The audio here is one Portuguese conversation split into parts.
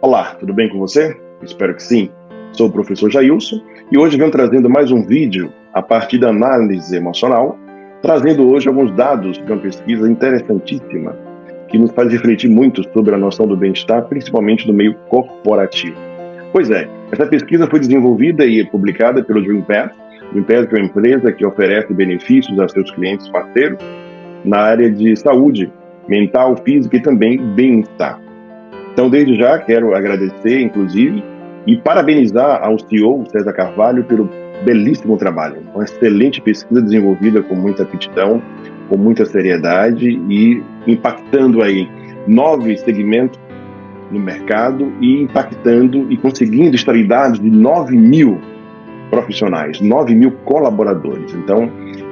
Olá, tudo bem com você? Espero que sim. Sou o professor Jailson e hoje venho trazendo mais um vídeo a partir da análise emocional, trazendo hoje alguns dados de uma pesquisa interessantíssima que nos faz refletir muito sobre a noção do bem-estar, principalmente no meio corporativo. Pois é, essa pesquisa foi desenvolvida e publicada pelo Dream Path. Dream Path é uma empresa que oferece benefícios a seus clientes parceiros na área de saúde mental, física e também bem-estar. Então, desde já, quero agradecer, inclusive, e parabenizar ao CEO, César Carvalho, pelo belíssimo trabalho. Uma excelente pesquisa desenvolvida com muita aptidão, com muita seriedade e impactando aí 9 segmentos no mercado e impactando e conseguindo extrair dados de 9 mil profissionais, 9 mil colaboradores. Então,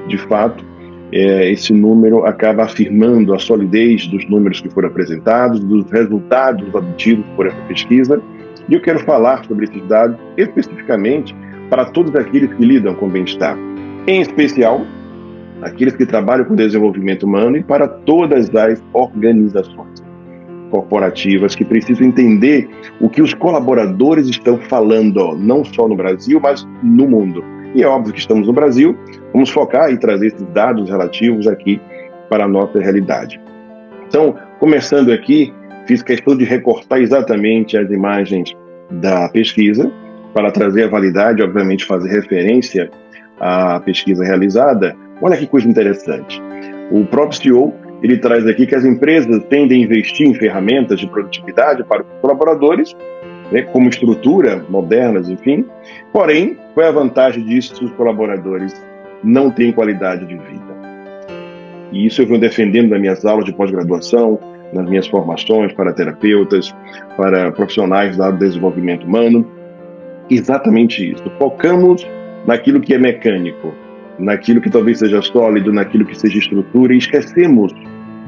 de fato, esse número acaba afirmando a solidez dos números que foram apresentados, dos resultados obtidos por essa pesquisa. E eu quero falar sobre esses dados especificamente para todos aqueles que lidam com bem-estar, em especial aqueles que trabalham com desenvolvimento humano e para todas as organizações corporativas que precisam entender o que os colaboradores estão falando, não só no Brasil, mas no mundo. E é óbvio que estamos no Brasil, vamos focar e trazer esses dados relativos aqui para a nossa realidade. Então, começando aqui, fiz questão de recortar exatamente as imagens da pesquisa para trazer a validade, obviamente fazer referência à pesquisa realizada. Olha que coisa interessante. O próprio CEO, ele traz aqui que as empresas tendem a investir em ferramentas de produtividade para os colaboradores, como estrutura, modernas, enfim. Porém, qual é a vantagem disso se os colaboradores não têm qualidade de vida? E isso eu venho defendendo nas minhas aulas de pós-graduação, nas minhas formações para terapeutas, para profissionais do desenvolvimento humano. Exatamente isso. Focamos naquilo que é mecânico, naquilo que talvez seja sólido, naquilo que seja estrutura, e esquecemos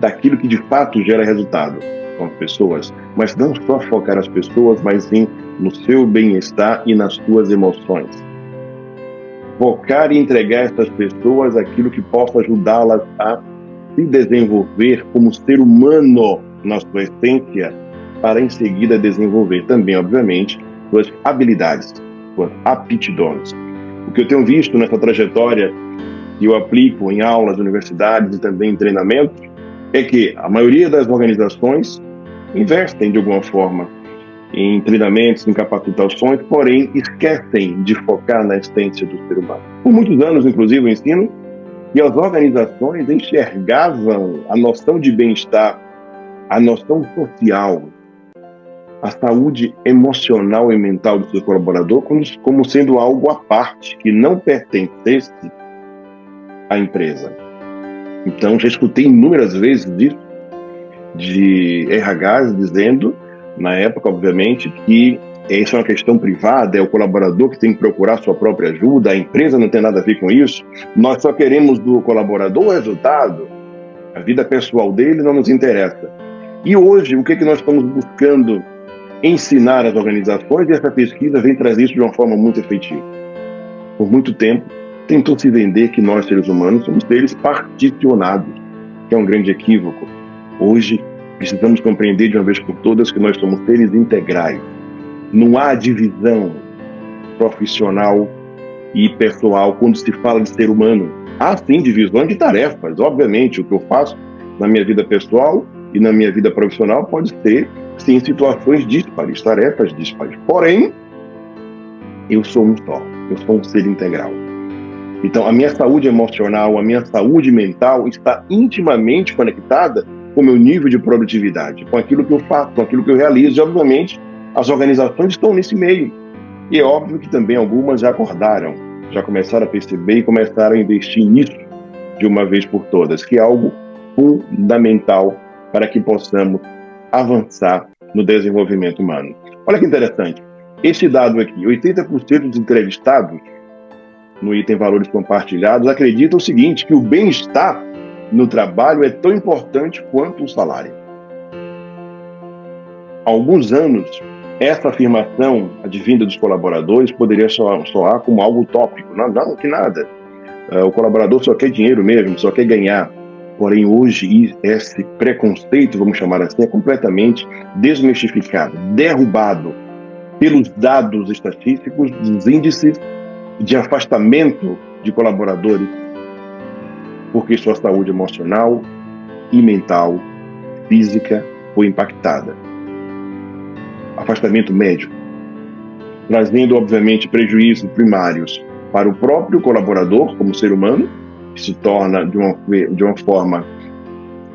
daquilo que de fato gera resultado com as pessoas, mas não só focar as pessoas, mas sim no seu bem-estar e nas suas emoções. Focar e entregar a essas pessoas aquilo que possa ajudá-las a se desenvolver como ser humano na sua essência, para em seguida desenvolver também, obviamente, suas habilidades, suas aptidões. O que eu tenho visto nessa trajetória que eu aplico em aulas, universidades e também em treinamentos, é que a maioria das organizações investem de alguma forma em treinamentos, em capacitações, porém esquecem de focar na essência do ser humano. Por muitos anos, inclusive, eu ensino que as organizações enxergavam a noção de bem-estar, a noção social, a saúde emocional e mental do seu colaborador como sendo algo à parte, que não pertencesse à empresa. Então, já escutei inúmeras vezes disso, de RHs dizendo, na época, obviamente, que isso é uma questão privada, é o colaborador que tem que procurar sua própria ajuda, a empresa não tem nada a ver com isso, nós só queremos do colaborador o resultado, a vida pessoal dele não nos interessa. E hoje, o que nós estamos buscando ensinar às organizações, e essa pesquisa vem trazer isso de uma forma muito efetiva. Por muito tempo, tentou se vender que nós, seres humanos, somos seres particionados, que é um grande equívoco. Hoje, precisamos compreender de uma vez por todas que nós somos seres integrais. Não há divisão profissional e pessoal quando se fala de ser humano. Há, sim, divisões de tarefas. Obviamente, o que eu faço na minha vida pessoal e na minha vida profissional pode ser, sim, situações díspares, tarefas díspares. Porém, eu sou um só. Eu sou um ser integral. Então, a minha saúde emocional, a minha saúde mental está intimamente conectada com o meu nível de produtividade, com aquilo que eu faço, com aquilo que eu realizo. E, obviamente, as organizações estão nesse meio. E é óbvio que também algumas já acordaram, já começaram a perceber e começaram a investir nisso de uma vez por todas, que é algo fundamental para que possamos avançar no desenvolvimento humano. Olha que interessante. Esse dado aqui, 80% dos entrevistados no item valores compartilhados acreditam o seguinte, que o bem-estar no trabalho é tão importante quanto o salário. Há alguns anos, essa afirmação advinda dos colaboradores poderia soar como algo utópico. Não, que nada. O colaborador só quer dinheiro mesmo, só quer ganhar. Porém, hoje, esse preconceito, vamos chamar assim, é completamente desmistificado, derrubado pelos dados estatísticos dos índices de afastamento de colaboradores, porque sua saúde emocional e mental, física, foi impactada. Afastamento médico, trazendo, obviamente, prejuízos primários para o próprio colaborador, como ser humano, que se torna, de uma forma,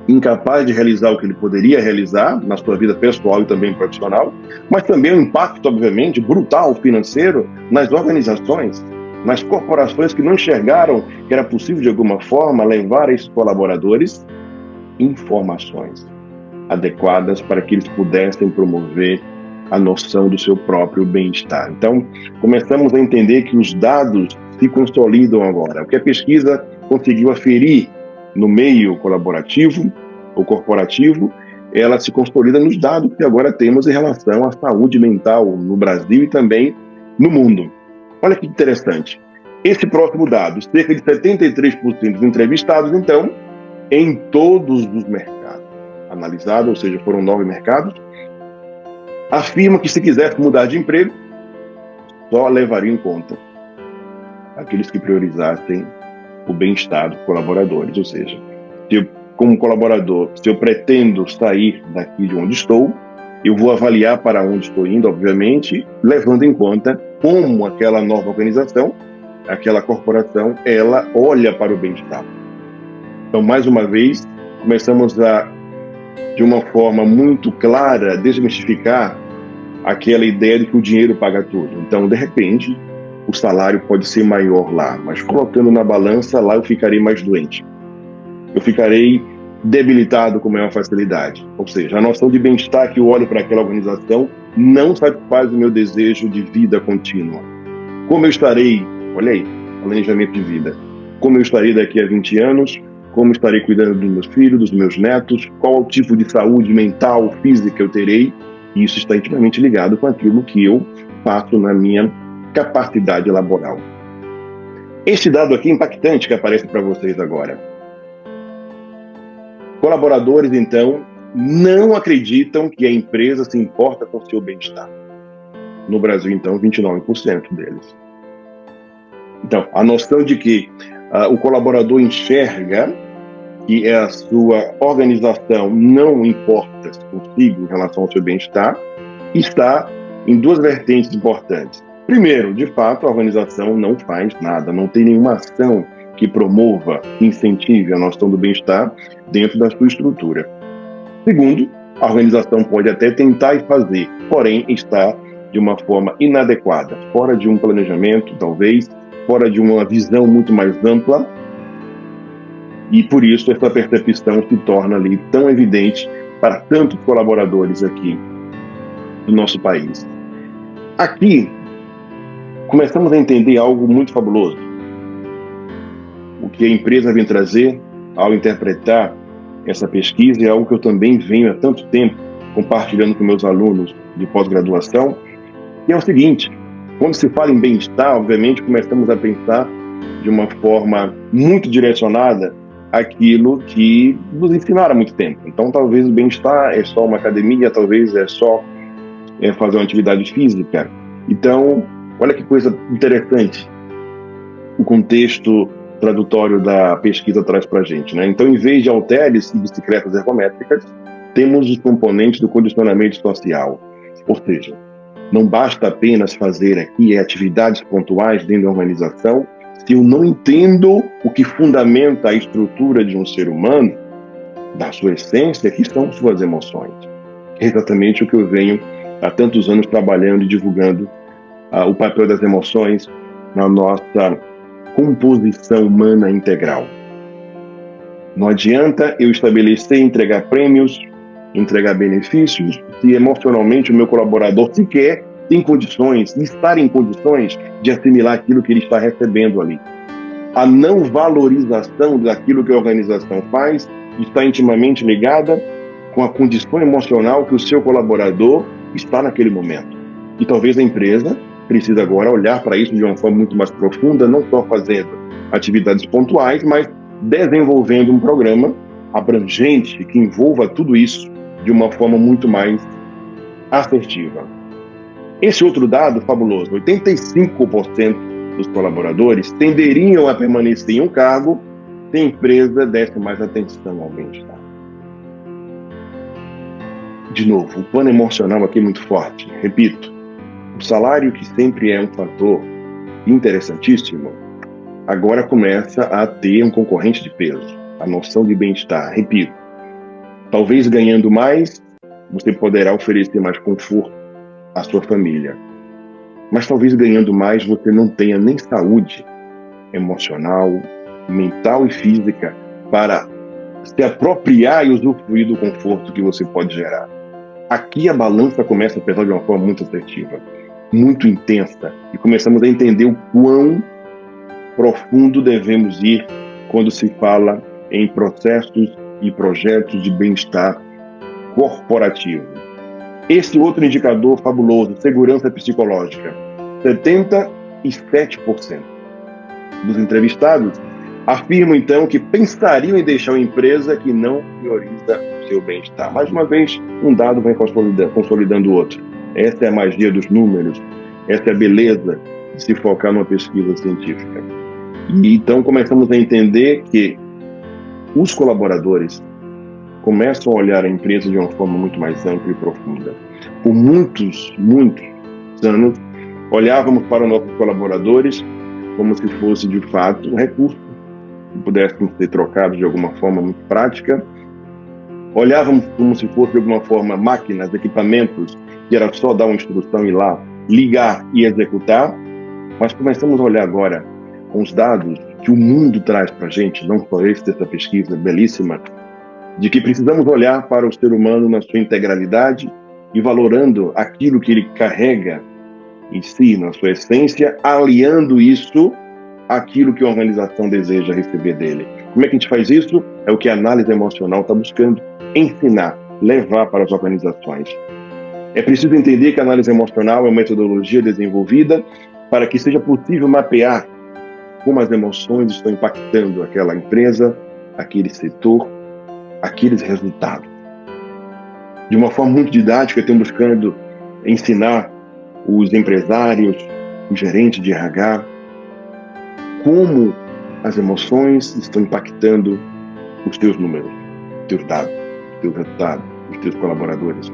incapaz de realizar o que ele poderia realizar na sua vida pessoal e também profissional, mas também um impacto, obviamente, brutal financeiro nas organizações, nas corporações que não enxergaram que era possível, de alguma forma, levar a esses colaboradores informações adequadas para que eles pudessem promover a noção do seu próprio bem-estar. Então, começamos a entender que os dados se consolidam agora. O que a pesquisa conseguiu aferir no meio colaborativo ou corporativo, ela se consolida nos dados que agora temos em relação à saúde mental no Brasil e também no mundo. Olha que interessante. Esse próximo dado, cerca de 73% dos entrevistados, então, em todos os mercados analisados, ou seja, foram 9 mercados, afirma que se quisesse mudar de emprego, só levaria em conta aqueles que priorizassem o bem-estar dos colaboradores. Ou seja, se eu, como colaborador, se eu pretendo sair daqui de onde estou, eu vou avaliar para onde estou indo, obviamente, levando em conta como aquela nova organização, aquela corporação, ela olha para o bem-estar. Então, mais uma vez, começamos a, de uma forma muito clara, desmistificar aquela ideia de que o dinheiro paga tudo. Então, de repente, o salário pode ser maior lá, mas colocando na balança, lá eu ficarei mais doente. Eu ficarei debilitado com maior facilidade. Ou seja, a noção de bem-estar que eu olho para aquela organização não satisfaz o meu desejo de vida contínua. Como eu estarei, olha aí, planejamento de vida, como eu estarei daqui a 20 anos, como estarei cuidando dos meus filhos, dos meus netos, qual o tipo de saúde mental, física eu terei, e isso está intimamente ligado com aquilo que eu faço na minha capacidade laboral. Este dado aqui impactante que aparece para vocês agora. Colaboradores, então, não acreditam que a empresa se importa com o seu bem-estar. No Brasil, então, 29% deles. Então, a noção de que o colaborador enxerga que a sua organização não importa consigo em relação ao seu bem-estar está em duas vertentes importantes. Primeiro, de fato, a organização não faz nada, não tem nenhuma ação que promova, incentive a noção do bem-estar dentro da sua estrutura. Segundo, a organização pode até tentar e fazer, porém está de uma forma inadequada, fora de um planejamento, talvez, fora de uma visão muito mais ampla, e por isso essa percepção se torna ali tão evidente para tantos colaboradores aqui no nosso país. Aqui, começamos a entender algo muito fabuloso. O que a empresa vem trazer ao interpretar essa pesquisa é algo que eu também venho há tanto tempo compartilhando com meus alunos de pós-graduação, e é o seguinte: quando se fala em bem-estar, obviamente começamos a pensar de uma forma muito direcionada aquilo que nos ensinaram há muito tempo. Então, talvez o bem-estar é só uma academia, talvez é só fazer uma atividade física. Então, olha que coisa interessante o contexto tradutório da pesquisa traz para a gente, né? Então, em vez de halteres e bicicletas ergométricas, temos os componentes do condicionamento social. Ou seja, não basta apenas fazer aqui atividades pontuais dentro da organização, se eu não entendo o que fundamenta a estrutura de um ser humano, da sua essência, que são suas emoções. É exatamente o que eu venho há tantos anos trabalhando e divulgando, o papel das emoções na nossa composição humana integral. Não adianta eu estabelecer, entregar prêmios, entregar benefícios, se emocionalmente o meu colaborador sequer tem condições, estar em condições de assimilar aquilo que ele está recebendo ali. A não valorização daquilo que a organização faz está intimamente ligada com a condição emocional que o seu colaborador está naquele momento. E talvez a empresa precisa agora olhar para isso de uma forma muito mais profunda, não só fazendo atividades pontuais, mas desenvolvendo um programa abrangente que envolva tudo isso de uma forma muito mais assertiva. Esse outro dado fabuloso, 85% dos colaboradores tenderiam a permanecer em um cargo se a empresa desse mais atenção ao bem-estar. De novo, o plano emocional aqui é muito forte. Repito, o salário, que sempre é um fator interessantíssimo, agora começa a ter um concorrente de peso, a noção de bem-estar. Repito, talvez ganhando mais, você poderá oferecer mais conforto à sua família. Mas talvez ganhando mais, você não tenha nem saúde emocional, mental e física para se apropriar e usufruir do conforto que você pode gerar. Aqui a balança começa a pesar de uma forma muito assertiva, muito intensa, e começamos a entender o quão profundo devemos ir quando se fala em processos e projetos de bem-estar corporativo. Esse outro indicador fabuloso, segurança psicológica, 77% dos entrevistados afirmam então que pensariam em deixar uma empresa que não prioriza o seu bem-estar. Mais uma vez, um dado vai consolidando o outro. Essa é a magia dos números, essa é a beleza de se focar numa pesquisa científica. E então começamos a entender que os colaboradores começam a olhar a empresa de uma forma muito mais ampla e profunda. Por muitos anos, olhávamos para os nossos colaboradores como se fosse, de fato, um recurso que pudessem ser trocados de alguma forma muito prática. Olhávamos como se fosse, de alguma forma, máquinas, equipamentos, que era só dar uma instrução e ir lá, ligar e executar. Mas começamos a olhar agora com os dados que o mundo traz para a gente, não só essa pesquisa belíssima, de que precisamos olhar para o ser humano na sua integralidade e valorando aquilo que ele carrega em si, na sua essência, aliando isso àquilo que a organização deseja receber dele. Como é que a gente faz isso? É o que a análise emocional está buscando ensinar, levar para as organizações. É preciso entender que a análise emocional é uma metodologia desenvolvida para que seja possível mapear como as emoções estão impactando aquela empresa, aquele setor, aqueles resultados. De uma forma muito didática, estão buscando ensinar os empresários, os gerentes de RH, como as emoções estão impactando os teus números, os teus dados, os teus resultados, os teus colaboradores.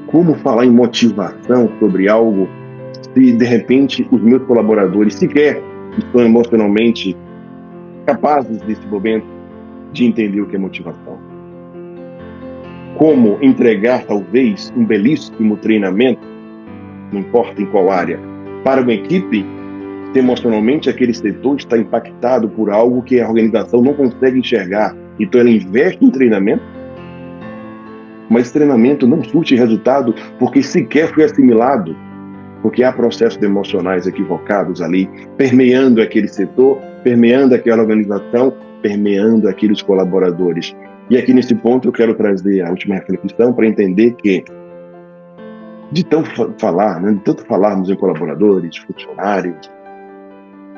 Como falar em motivação sobre algo se, de repente, os meus colaboradores sequer estão emocionalmente capazes, nesse momento, de entender o que é motivação? Como entregar, talvez, um belíssimo treinamento, não importa em qual área, para uma equipe, se emocionalmente aquele setor está impactado por algo que a organização não consegue enxergar. Então ela investe em treinamento, mas esse treinamento não surte resultado porque sequer foi assimilado, porque há processos emocionais equivocados ali, permeando aquele setor, permeando aquela organização, permeando aqueles colaboradores. E aqui nesse ponto eu quero trazer a última reflexão para entender que de tanto falarmos em colaboradores, funcionários,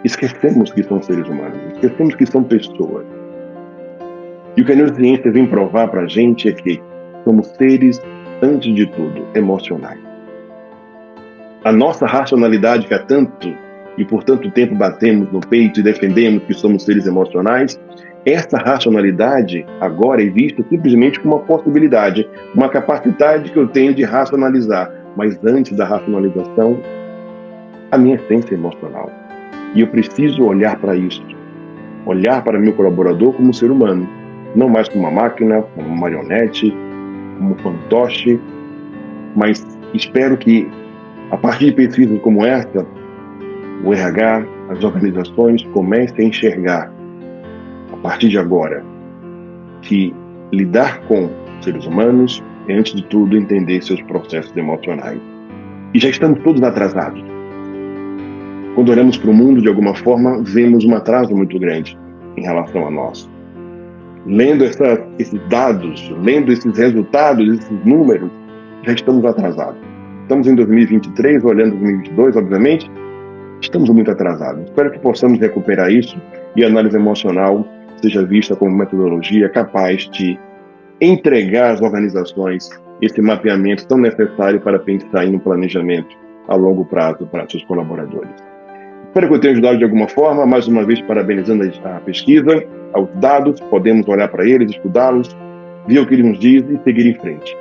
esquecemos que são seres humanos, esquecemos que são pessoas. E o que a neurociência vem provar para a gente é que somos seres, antes de tudo, emocionais. A nossa racionalidade que há tanto e por tanto tempo batemos no peito e defendemos que somos seres emocionais, essa racionalidade agora é vista simplesmente como uma possibilidade, uma capacidade que eu tenho de racionalizar. Mas antes da racionalização, a minha essência emocional. E eu preciso olhar para isso. Olhar para meu colaborador como um ser humano. Não mais como uma máquina, como uma marionete, como um fantoche. Mas espero que, a partir de pesquisas como essa, o RH, as organizações comecem a enxergar, a partir de agora, que lidar com seres humanos é, antes de tudo, entender seus processos emocionais. E já estamos todos atrasados. Quando olhamos para o mundo, de alguma forma, vemos um atraso muito grande em relação a nós. Lendo esses dados, lendo esses resultados, esses números, já estamos atrasados. Estamos em 2023, olhando 2022, obviamente, estamos muito atrasados. Espero que possamos recuperar isso e a análise emocional seja vista como metodologia capaz de entregar às organizações esse mapeamento tão necessário para pensar em um planejamento a longo prazo para seus colaboradores. Espero que eu tenha ajudado de alguma forma. Mais uma vez, parabenizando a pesquisa, aos dados, podemos olhar para eles, estudá-los, ver o que ele nos diz e seguir em frente.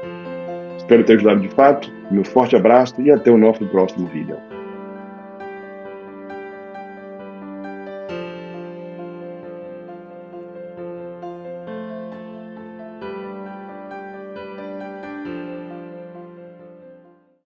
Espero ter ajudado de fato. Meu forte abraço e até o nosso próximo vídeo.